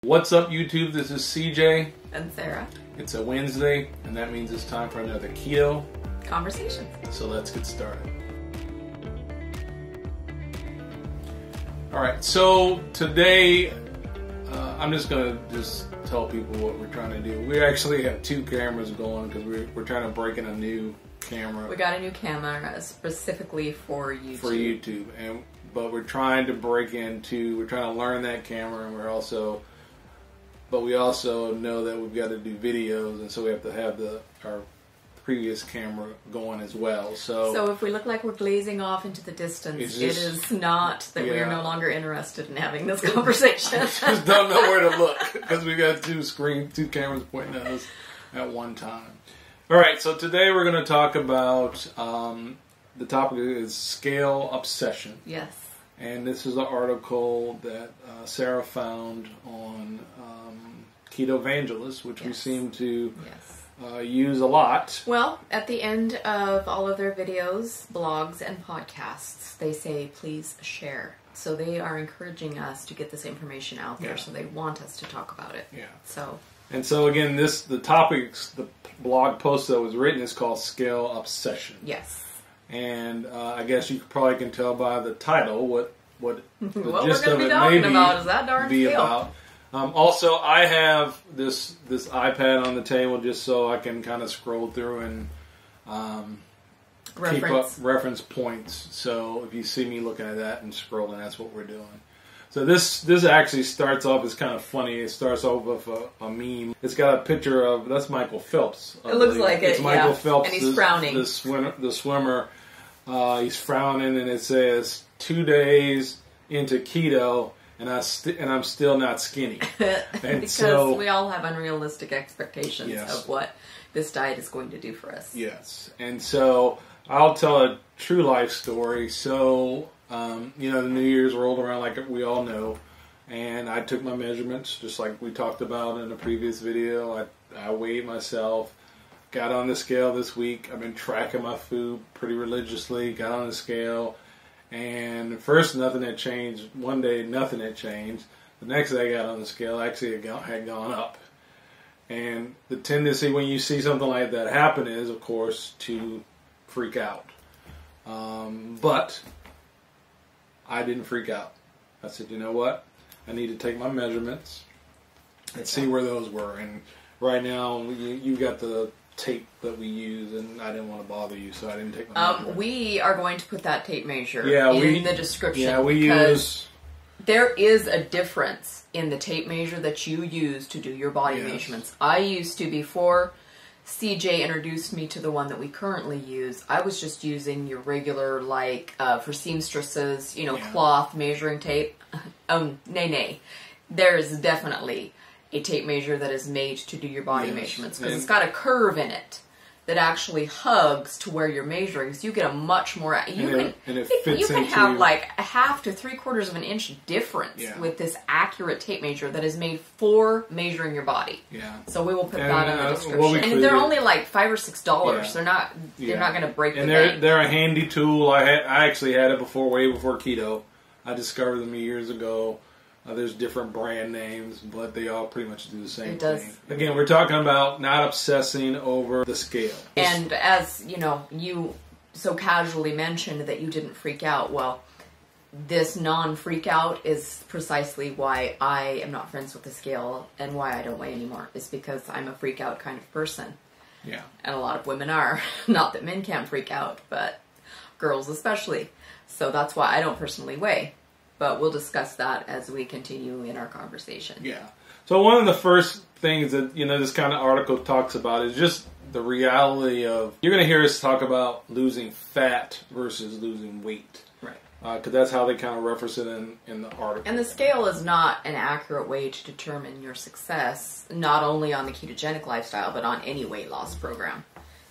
What's up, YouTube? This is CJ. And Sarah. It's a Wednesday, and that means it's time for another Keto Conversation. So let's get started. Alright, so today I'm just going to tell people what we're trying to do. We actually have two cameras going because we're trying to break in a new camera. We got a new camera specifically for YouTube. But we're trying to we're trying to learn that camera, and we also know that we've got to do videos, and so we have to have our previous camera going as well. So if we look like we're glazing off into the distance, it is not that we are no longer interested in having this conversation. Just don't know where to look because we got two cameras pointing at us at one time. All right, so today we're going to talk about the topic is scale obsession. Yes. And this is an article that Sarah found on Keto Evangelist, which we seem to use a lot. Well, at the end of all of their videos, blogs, and podcasts, they say, please share. So they are encouraging us to get this information out there, so they want us to talk about it. Yeah. So again, the blog post that was written is called Scale Obsession. Yes. And I guess you probably can tell by the title what the gist we're of it talking may about is that darn be scale. about. Also, I have this iPad on the table just so I can kind of scroll through and keep up reference points. So if you see me looking at that and scrolling, that's what we're doing. So this actually starts off as kind of funny. It starts off with a meme. It's got a picture of, that's Michael Phelps. It looks like it, It's Michael Phelps, and he's frowning. The swimmer. He's frowning, and it says, 2 days into keto, and I'm still not skinny. And because we all have unrealistic expectations of what this diet is going to do for us. Yes. And so I'll tell a true life story. So, the New Year's rolled around like we all know, and I took my measurements just like we talked about in a previous video. I weighed myself, got on the scale this week. I've been tracking my food pretty religiously, got on the scale, and at first nothing had changed. One day nothing had changed. The next day I got on the scale, actually it had gone up. And the tendency when you see something like that happen is, of course, to freak out. But I didn't freak out. I said, you know what? I need to take my measurements and see where those were. And right now, you got the tape that we use, and I didn't want to bother you, so I didn't take my measurements. We are going to put that tape measure in the description. Yeah, we use... There is a difference in the tape measure that you use to do your body measurements. I used to, before CJ introduced me to the one that we currently use, I was just using your regular, for seamstresses, cloth measuring tape. Nay. There is definitely a tape measure that is made to do your body measurements, because it's got a curve in it that actually hugs to where you're measuring, so you get a much more... You can have like a half to 3/4 of an inch difference with this accurate tape measure that is made for measuring your body. Yeah. So we will put that in the description. And they're only like $5 or $6. Yeah. They're not going to break the bank. They're a handy tool. I actually had it way before keto. I discovered them years ago. There's different brand names, but they all pretty much do the same thing. Again, we're talking about not obsessing over the scale. And as, you so casually mentioned that you didn't freak out, well, this non-freak out is precisely why I am not friends with the scale and why I don't weigh anymore. It's because I'm a freak out kind of person. Yeah. And a lot of women are. Not that men can't freak out, but girls especially. So that's why I don't personally weigh. But we'll discuss that as we continue in our conversation. Yeah. So one of the first things that, this kind of article talks about is just the reality of, you're going to hear us talk about losing fat versus losing weight. Right. Because that's how they kind of reference it in the article. And the scale is not an accurate way to determine your success, not only on the ketogenic lifestyle, but on any weight loss program.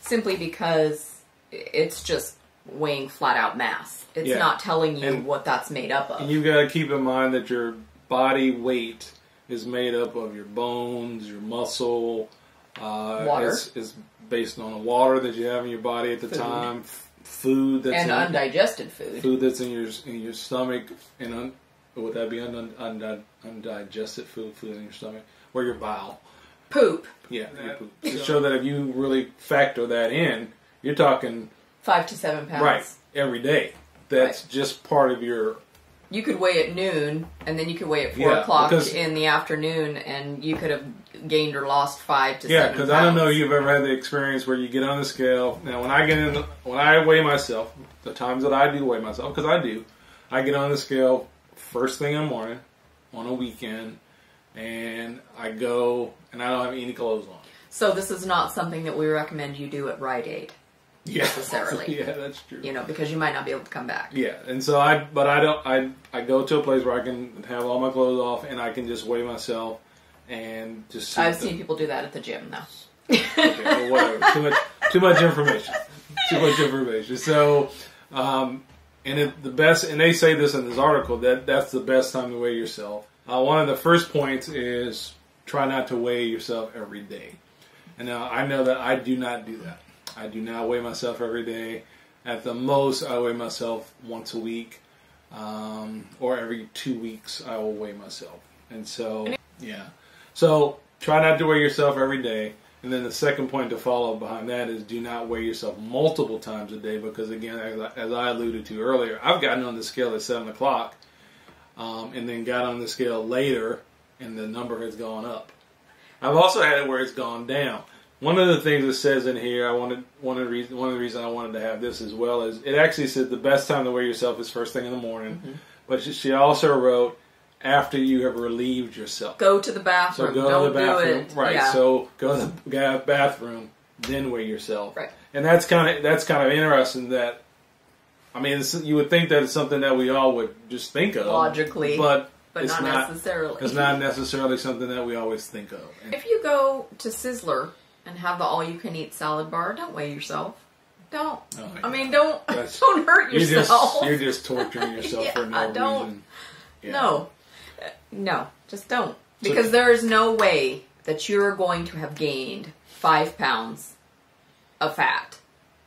Simply because it's just weighing flat out mass. It's not telling you what that's made up of. And you've got to keep in mind that your body weight is made up of your bones, your muscle. Water. Is based on the water that you have in your body at the time. Food that's undigested food. Food that's in your stomach, and would that be undigested food in your stomach? Or your bowel? Poop. Yeah, your poop. To show that if you really factor that in, you're talking 5 to 7 pounds. Right, every day. That's just part of your... You could weigh at noon, and then you could weigh at 4 o'clock in the afternoon, and you could have gained or lost 5 to 7 pounds. Yeah, because I don't know if you've ever had the experience where you get on the scale. Now, when I weigh myself, the times that I do weigh myself, because I get on the scale first thing in the morning on a weekend, and I go, and I don't have any clothes on. So this is not something that we recommend you do at Rite Aid. Necessarily. Yeah, that's true. Because you might not be able to come back. Yeah, and so I go to a place where I can have all my clothes off and I can just weigh myself and just. I've seen people do that at the gym though. Okay, well, whatever. Too much information. Too much information. So, and they say this in this article that's the best time to weigh yourself. One of the first points is try not to weigh yourself every day. And now I know that I do not do that. I do not weigh myself every day. At the most, I weigh myself once a week, or every 2 weeks I will weigh myself. And so, yeah. So, try not to weigh yourself every day. And then the second point to follow behind that is do not weigh yourself multiple times a day because, again, as I alluded to earlier, I've gotten on the scale at 7 o'clock and then got on the scale later and the number has gone up. I've also had it where it's gone down. One of the things it says in here, one of the reasons I wanted to have this as well is it actually said the best time to weigh yourself is first thing in the morning. Mm-hmm. But she also wrote after you have relieved yourself. Go to the bathroom. So go Don't to the bathroom. Do it. Right. Yeah. So go to the bathroom, then weigh yourself. Right. And that's kind of interesting that. I mean, you would think that it's something that we all would just think of logically, but it's not necessarily. It's not necessarily something that we always think of. And if you go to Sizzler and have the all-you-can-eat salad bar, don't weigh yourself. Don't. Oh, I mean, don't hurt yourself. You're just torturing yourself for no reason. Yeah. No, just don't. Because there is no way that you're going to have gained 5 pounds of fat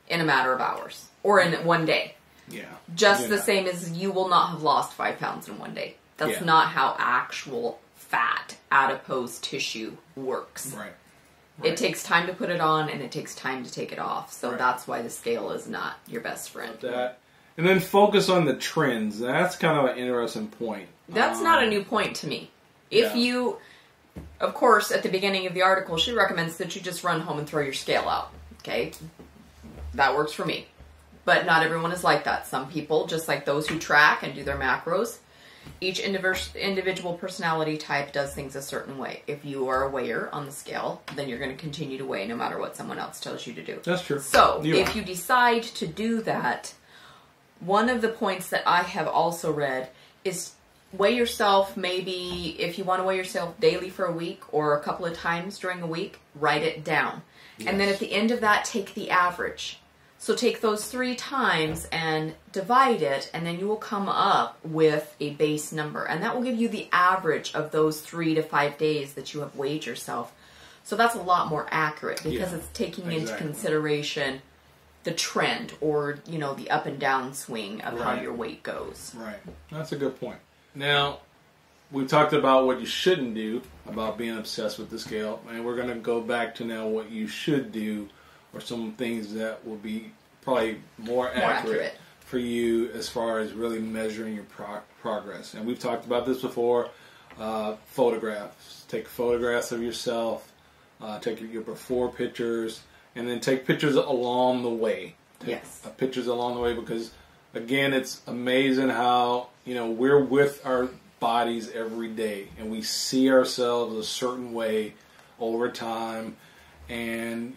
in a matter of hours or in one day. Yeah. Just the same as you will not have lost 5 pounds in one day. That's not how actual fat, adipose tissue works. Right. It takes time to put it on, and it takes time to take it off. So that's why the scale is not your best friend. And then focus on the trends. That's kind of an interesting point. That's not a new point to me. If you, of course, at the beginning of the article, she recommends that you just run home and throw your scale out. Okay? That works for me. But not everyone is like that. Some people, just like those who track and do their macros, each individual personality type does things a certain way. If you are a weigher on the scale, then you're going to continue to weigh no matter what someone else tells you to do. That's true. So, if you decide to do that, one of the points that I have also read is weigh yourself maybe, if you want to weigh yourself daily for a week or a couple of times during a week, write it down. Yes. And then at the end of that, take the average. So take those 3 times and divide it, and then you will come up with a base number. And that will give you the average of those 3 to 5 days that you have weighed yourself. So that's a lot more accurate because it's taking into consideration the trend or, the up and down swing of how your weight goes. Right. That's a good point. Now, we've talked about what you shouldn't do about being obsessed with the scale, and we're going to go back to now what you should do or some things that will be probably more accurate for you as far as really measuring your progress. And we've talked about this before. Photographs. Take photographs of yourself. Take your before pictures. And then take pictures along the way. Pictures along the way because, again, it's amazing how, we're with our bodies every day. And we see ourselves a certain way over time. And,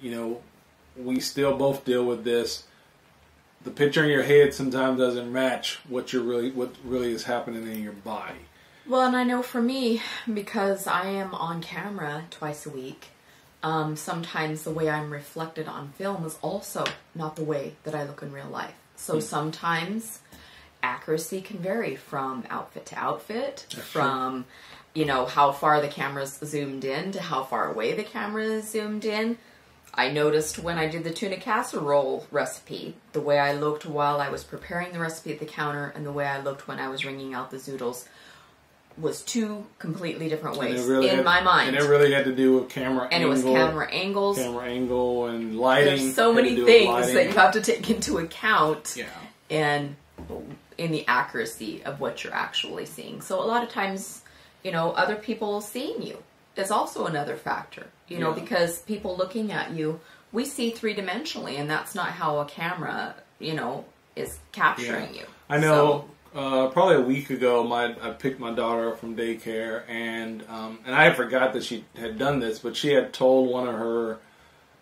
we still both deal with this. The picture in your head sometimes doesn't match what really is happening in your body. Well, and I know for me, because I am on camera twice a week, sometimes the way I'm reflected on film is also not the way that I look in real life. So sometimes accuracy can vary from outfit to outfit, from how far the camera's zoomed in to how far away the camera is zoomed in. I noticed when I did the tuna casserole recipe, the way I looked while I was preparing the recipe at the counter and the way I looked when I was wringing out the zoodles was two completely different ways really my mind. And it really had to do with camera and angle. And it was camera angle and lighting. There's so many things that you have to take into account. Yeah. And in the accuracy of what you're actually seeing. So a lot of times, other people seeing you is also another factor. Because people looking at you, we see 3-dimensionally, and that's not how a camera, is capturing you. I know. Probably a week ago, I picked my daughter up from daycare, and I forgot that she had done this, but she had told one of her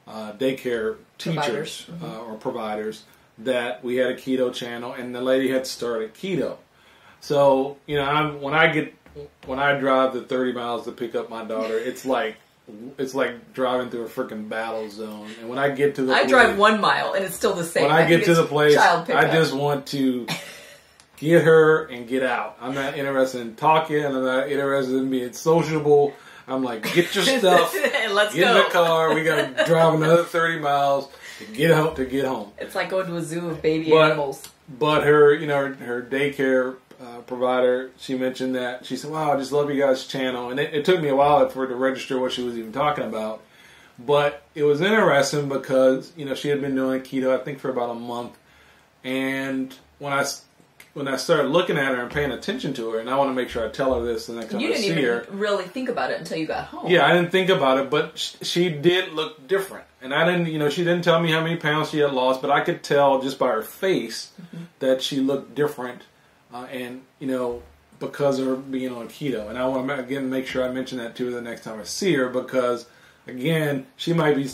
daycare teachers or providers that we had a keto channel, and the lady had started keto. So when I drive the 30 miles to pick up my daughter, it's like driving through a freaking battle zone. And when I get to the I drive 1 mile, and it's still the same. When I get to the place, I just want to get her and get out. I'm not interested in talking. I'm not interested in being sociable. I'm like, get your stuff. Let's get go. in the car. We got to drive another 30 miles to get home. It's like going to a zoo of baby animals. But her, her daycare provider, she mentioned that. She said, wow, I just love you guys' channel. And it took me a while for her to register what she was even talking about. But it was interesting because, she had been doing keto, I think, for about a month. And when I started looking at her and paying attention to her, and I want to make sure I tell her this the next time I see her. You didn't even really think about it until you got home. Yeah, I didn't think about it, but she did look different. And I didn't, she didn't tell me how many pounds she had lost, but I could tell just by her face that she looked different. And, because of her being on keto. And I want to, again, make sure I mention that to her the next time I see her, because, again, she might be...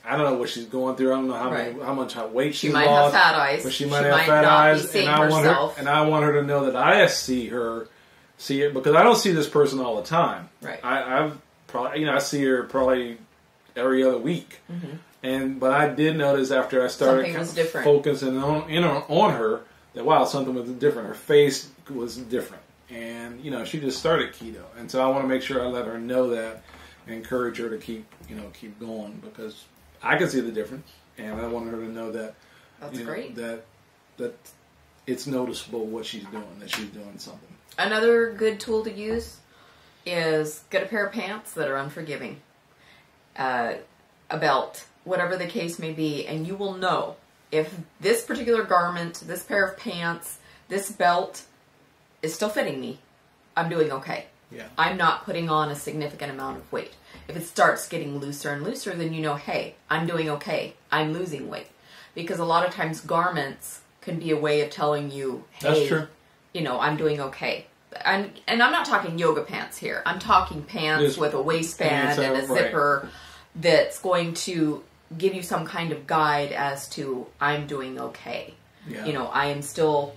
I don't know what she's going through. I don't know how much weight she's lost. She might have fat eyes. But she might have fat eyes, and I want her to know that I see it, because I don't see this person all the time. Right. I've probably I see her probably every other week, but I did notice after I started focusing on her that something was different. Her face was different, and she just started keto, and so I want to make sure I let her know that and encourage her to keep going, because I can see the difference, and I want her to know that great. that it's noticeable what she's doing, that she's doing something. Another good tool to use is get a pair of pants that are unforgiving, a belt, whatever the case may be, and you will know if this particular garment, this pair of pants, this belt is still fitting me. I'm doing okay. Yeah. I'm not putting on a significant amount of weight. If it starts getting looser and looser, then hey, I'm doing okay. I'm losing weight. Because a lot of times garments can be a way of telling you, hey, that's true. I'm doing okay. And I'm not talking yoga pants here. I'm talking pants with a waistband and a zipper that's going to give you some kind of guide as to I'm doing okay. Yeah. I am still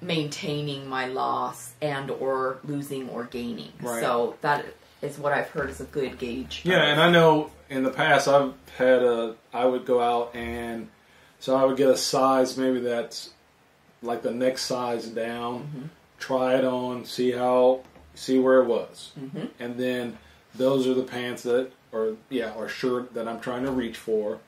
maintaining my loss and or losing or gaining. Right. So that is what I've heard is a good gauge. Yeah, and I know in the past I would go out, and so I would get a size maybe that's like the next size down, try it on, see where it was. And then those are the pants or shirt that I'm trying to reach for.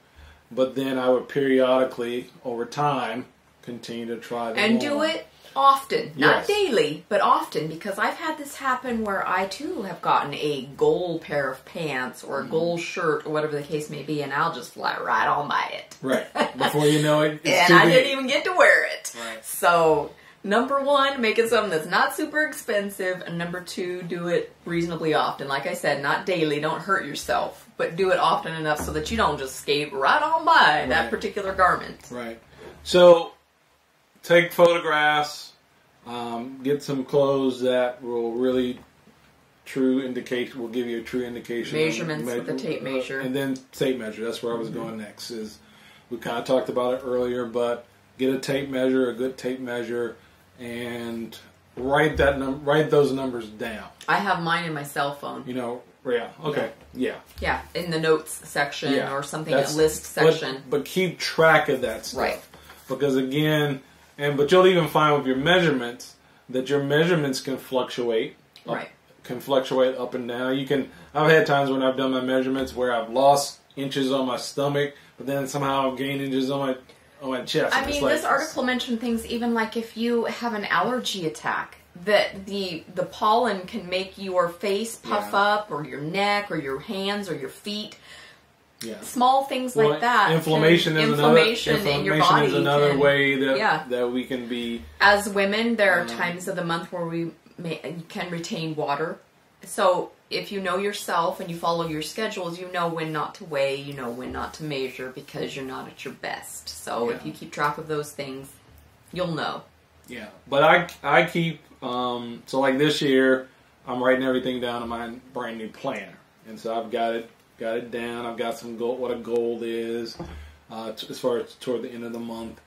But then I would periodically over time continue to try them and do it often, not daily, but often, because I've had this happen where I too have gotten a gold pair of pants or a gold shirt or whatever the case may be, and I'll just fly right on by it. Right. Before you know it, and I didn't even get to wear it. Right. So, number one, make it something that's not super expensive, and number two, do it reasonably often. Like I said, not daily, don't hurt yourself, but do it often enough so that you don't just skate right on by that particular garment. Right. So, take photographs, get some clothes that will really will give you a true indication. Measurements with the tape measure. And then tape measure, that's where I was going next. We kind of talked about it earlier, but get a tape measure, a good tape measure, and write those numbers down. I have mine in my cell phone. Yeah, in the notes section or something, a list section. But keep track of that stuff. Right. Because again, but you'll even find with your measurements that your measurements can fluctuate. Right. Can fluctuate up and down. I've had times when I've done my measurements where I've lost inches on my stomach, but then somehow I've gained inches on my chest. I mean, this article mentioned things even like if you have an allergy attack, that the pollen can make your face puff up, or your neck, or your hands, or your feet. Yeah. Small things like that. Inflammation in your body is another way that we can be. As women, there are times of the month where we can retain water. So if you know yourself and you follow your schedules, you know when not to weigh, you know when not to measure, because you're not at your best. So if you keep track of those things, you'll know. Yeah, but I keep so like this year, I'm writing everything down in my brand new planner, and so I've got it down. I've got some goal, what a goal is as far as toward the end of the month.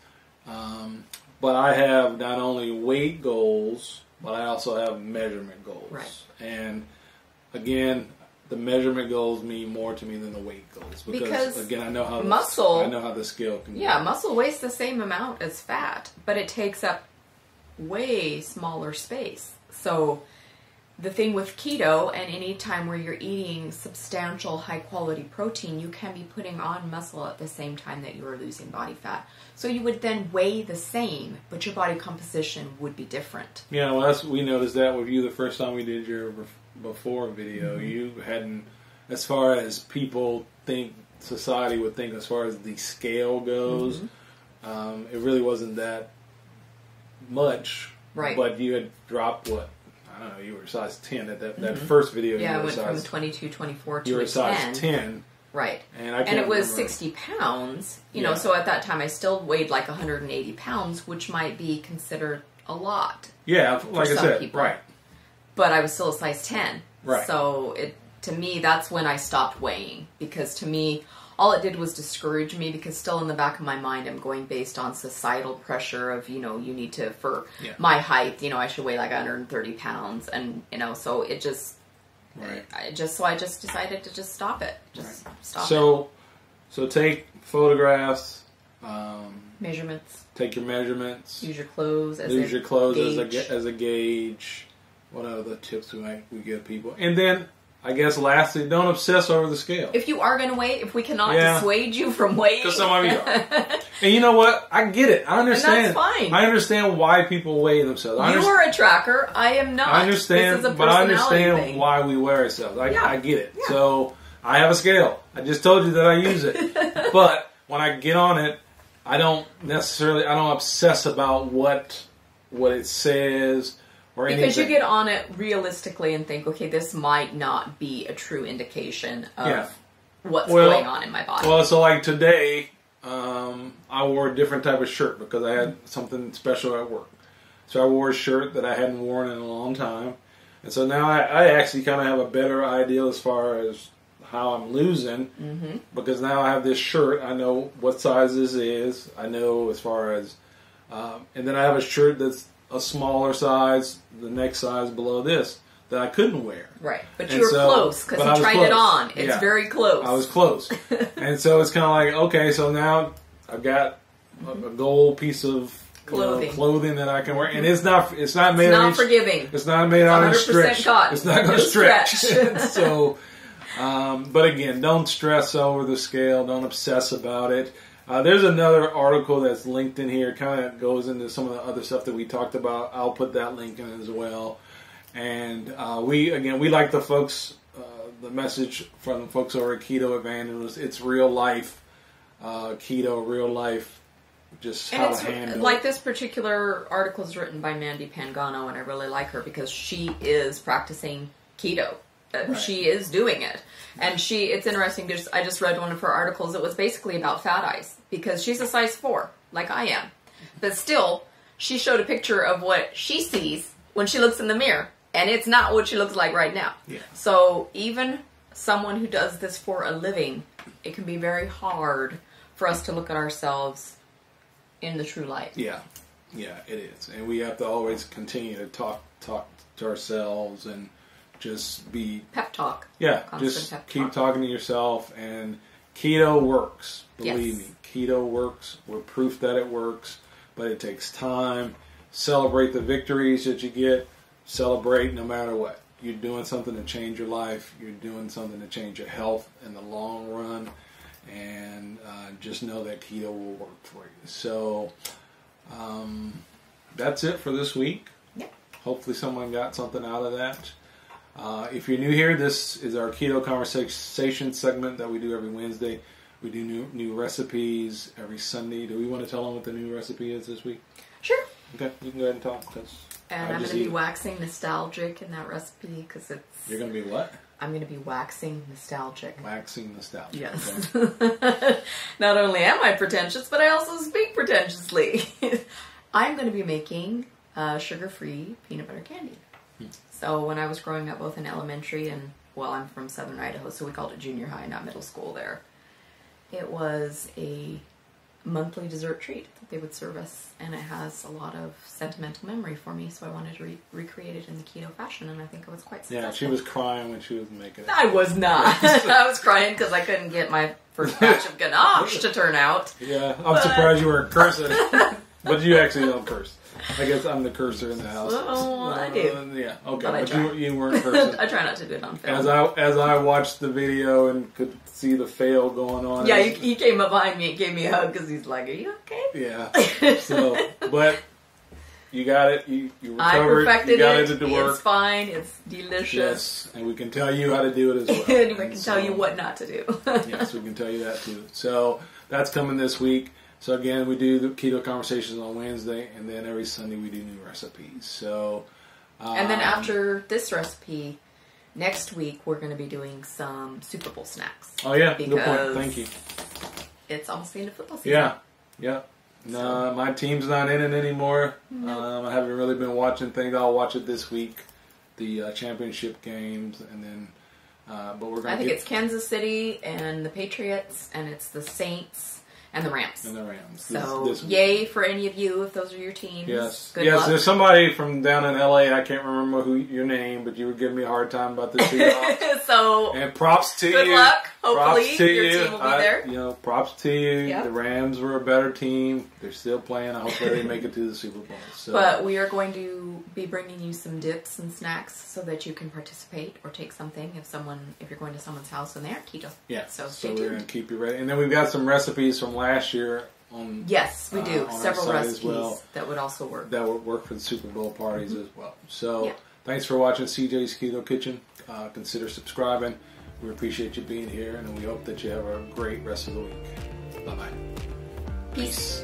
But I have not only weight goals, but I also have measurement goals. Right. And again, the measurement goals mean more to me than the weight goals because again, I know how the scale can. Yeah, muscle weighs the same amount as fat, but it takes up way smaller space. So the thing with keto, and any time where you're eating substantial high quality protein, you can be putting on muscle at the same time that you are losing body fat. So you would then weigh the same, but your body composition would be different. Yeah, well, we noticed that with you the first time we did your before video. Mm-hmm. You hadn't, as far as people think, society would think as far as the scale goes, it really wasn't that much. Right. But you had dropped what? I don't know, you were size 10 at that first video. Yeah, I went from 22, 24 to 10. You were size 10. Right. And it was 60 pounds, you know, so at that time I still weighed like 180 pounds, which might be considered a lot. Yeah, like I said, people. right. But I was still a size 10. Right. So to me, that's when I stopped weighing, because to me, all it did was discourage me, because still in the back of my mind, I'm going based on societal pressure of, you know, you need to, for my height, you know, I should weigh like 130 pounds. And, you know, so it just, I just decided to just stop it. Stop it. So take photographs. Measurements. Take your measurements. Use your clothes as a gauge. What other tips we give people? And then, I guess lastly, don't obsess over the scale. If you are going to weigh, if we cannot dissuade you from weighing. Because some of you are. And you know what? I get it. I understand. And that's fine. I understand why people weigh themselves. You are a tracker. I am not. I understand, this is a but I understand thing. why we wear ourselves. I get it. Yeah. So, I have a scale. I just told you that I use it. But when I get on it, I don't obsess about what it says. Because you get on it realistically and think, okay, this might not be a true indication of what's going on in my body. Well, so like today, I wore a different type of shirt because I had something special at work. So I wore a shirt that I hadn't worn in a long time. And so now I actually kind of have a better idea as far as how I'm losing, because now I have this shirt. I know what size this is. I know as far as, and then I have a shirt that's a smaller size, the next size below this, that I couldn't wear. Right. But you were close, because you tried it on. It's very close. I was close. And so it's kind of like, okay, so now I've got a gold piece of clothing that I can wear. And it's not made out of forgiving. It's not made out of stretch. Cotton. It's not going to stretch. So, but again, don't stress over the scale. Don't obsess about it. There's another article that's linked in here. It kind of goes into some of the other stuff that we talked about. I'll put that link in as well. And we like the folks, the message from the folks over at Keto Evangelists. It's real life, keto, real life, just how to handle. Like this particular article is written by Mandy Pangano, and I really like her because she is practicing keto. She is doing it. And it's interesting, I just read one of her articles. It was basically about fat eyes, because she's a size 4, like I am. But still, she showed a picture of what she sees when she looks in the mirror, and it's not what she looks like right now. Yeah. So even someone who does this for a living, it can be very hard for us to look at ourselves in the true light. Yeah, it is. And we have to always continue to talk to ourselves and just be pep talk. Yeah, just keep talking to yourself. And keto works. Believe me, keto works. We're proof that it works, but it takes time. Celebrate the victories that you get. Celebrate no matter what. You're doing something to change your life. You're doing something to change your health in the long run. And just know that keto will work for you. So that's it for this week. Yeah. hopefully someone got something out of that. If you're new here, this is our Keto Conversation segment that we do every Wednesday. We do new recipes every Sunday. Do we want to tell them what the new recipe is this week? Sure. Okay, you can go ahead and talk. And I'm going to be waxing nostalgic in that recipe because it's... You're going to be what? I'm going to be waxing nostalgic. Waxing nostalgic. Yes. Okay. Not only am I pretentious, but I also speak pretentiously. I'm going to be making sugar-free peanut butter candy. So when I was growing up, both in elementary and, well, I'm from southern Idaho, so we called it junior high, not middle school there. It was a monthly dessert treat that they would serve us, and it has a lot of sentimental memory for me, so I wanted to recreate it in the keto fashion, and I think it was quite successful. Yeah, she was crying when she was making it. I was not. I was crying because I couldn't get my first batch of ganache to turn out. Yeah, I'm surprised you weren't cursing. But you actually don't curse. I guess I'm the cursor in the house. Oh, I do. Yeah, okay. But you weren't cursing. I try not to do it on film. As I watched the video and could see the fail going on. Yeah, he came up behind me and gave me a hug because he's like, "Are you okay?" Yeah. So, but you got it. You recovered. I perfected you got it to work. It's fine. It's delicious. Yes, and we can tell you how to do it as well. And we can tell you what not to do. Yes, we can tell you that too. So that's coming this week. So again, we do the Keto Conversations on Wednesday, and then every Sunday we do new recipes. So, and then after this recipe, next week we're going to be doing some Super Bowl snacks. Oh yeah, good point. Thank you. It's almost the end of football season. Yeah. No, my team's not in it anymore. No. I haven't really been watching things. I'll watch it this week, the championship games, and then. But we're going. I think it's Kansas City and the Patriots, and it's the Saints. And the Rams. So, this yay for any of you if those are your teams. Yes. Good luck. There's somebody from down in LA, I can't remember your name, but you were giving me a hard time about the Seahawks. So, and props to you. Good luck. Hopefully, props to your you. team will be there. Props to you. Yep. The Rams were a better team. They're still playing. I hope they make it to the Super Bowl. So. But we are going to be bringing you some dips and snacks so that you can participate or take something if you're going to someone's house and they aren't keto. Yeah. So stay tuned. We're going to keep you ready. And then we've got some recipes from last year on. Yes, we do. Several recipes that would also work. That would work for the Super Bowl parties as well. So thanks for watching CJ's Keto Kitchen. Consider subscribing. We appreciate you being here, and we hope that you have a great rest of the week. Bye-bye. Peace.